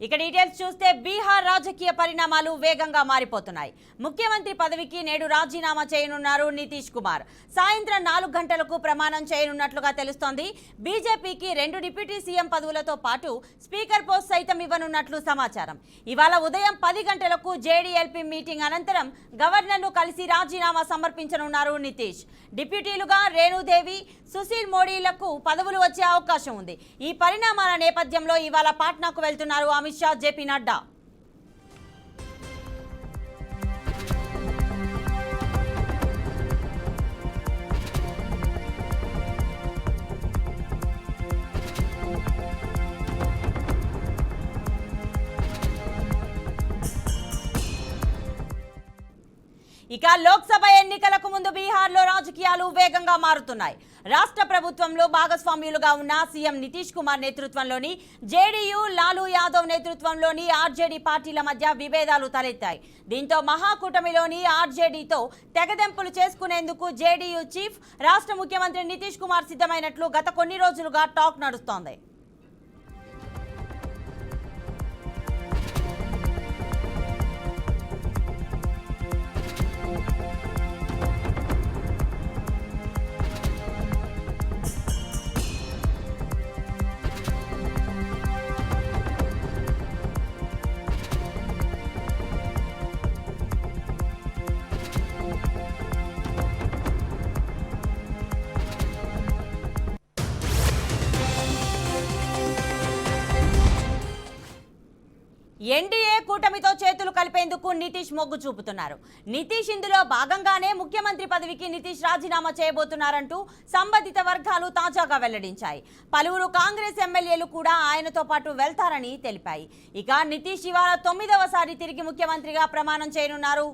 ఇక డీటెయిల్స్ చూస్తే బీహార్ రాజకీయ పరిణామాలు వేగంగా మారిపోతున్నాయి. ముఖ్యమంత్రి పదవికి నేడు రాజీనామా చేయనున్నారు నితీష్ కుమార్. సాయంత్రం 4 గంటలకు ప్రమాణం చేయనున్నట్లుగా తెలుస్తోంది. బీజేపీకి 2 డిప్యూటీ సీఎం పదవులతో పాటు స్పీకర్ పోస్ట్ సైతం ఇవ్వనున్నట్లు సమాచారం. ఇవాళ ఉదయం 10 గంటలకు జేడీఎల్పీ మీటింగ్ అనంతరం గవర్నర్ను కలిసి రాజీనామా సమర్పించనున్నారు నితీష్. డిప్యూటీలుగా రేణుదేవి, సుశీల్ మోడీలకు పదవులు వచ్చే అవకాశం ఉంది. ఈ పరిణామాల నేపథ్యంలో ఇవాళ పాట్నాకు వెళ్తున్నారు అమిత్ షా, జేపీ నడ్డా. ఇక లోక్సభ ఎన్నికలకు ముందు బీహార్లో రాజకీయాలు వేగంగా మారుతున్నాయి. రాష్ట్ర ప్రభుత్వంలో భాగస్వామ్యులుగా ఉన్న సీఎం నితీష్ కుమార్ నేతృత్వంలోని జేడీయూ, లాలూ యాదవ్ నేతృత్వంలోని ఆర్జేడీ పార్టీల మధ్య విభేదాలు తలెత్తాయి. దీంతో మహాకూటమిలోని ఆర్జేడీతో తెగదెంపులు చేసుకునేందుకు జేడీయూ చీఫ్, రాష్ట్ర ముఖ్యమంత్రి నితీష్ కుమార్ సిద్ధమైనట్లు గత కొన్ని రోజులుగా టాక్ నడుస్తోంది. ఎన్డీఏ కూటమితో చేతులు కలిపేందుకు నితీష్ మొగ్గు చూపుతున్నారు. నితీష్ ఇందులో భాగంగానే ముఖ్యమంత్రి పదవికి నితీష్ రాజీనామా చేయబోతున్నారంటూ సంబంధిత వర్గాలు తాజాగా వెల్లడించాయి. పలువురు కాంగ్రెస్ ఎమ్మెల్యేలు కూడా ఆయనతో పాటు వెళ్తారని తెలిపాయి. ఇక నితీష్ ఇవాళ 9వ సారి తిరిగి ముఖ్యమంత్రిగా ప్రమాణం చేయనున్నారు.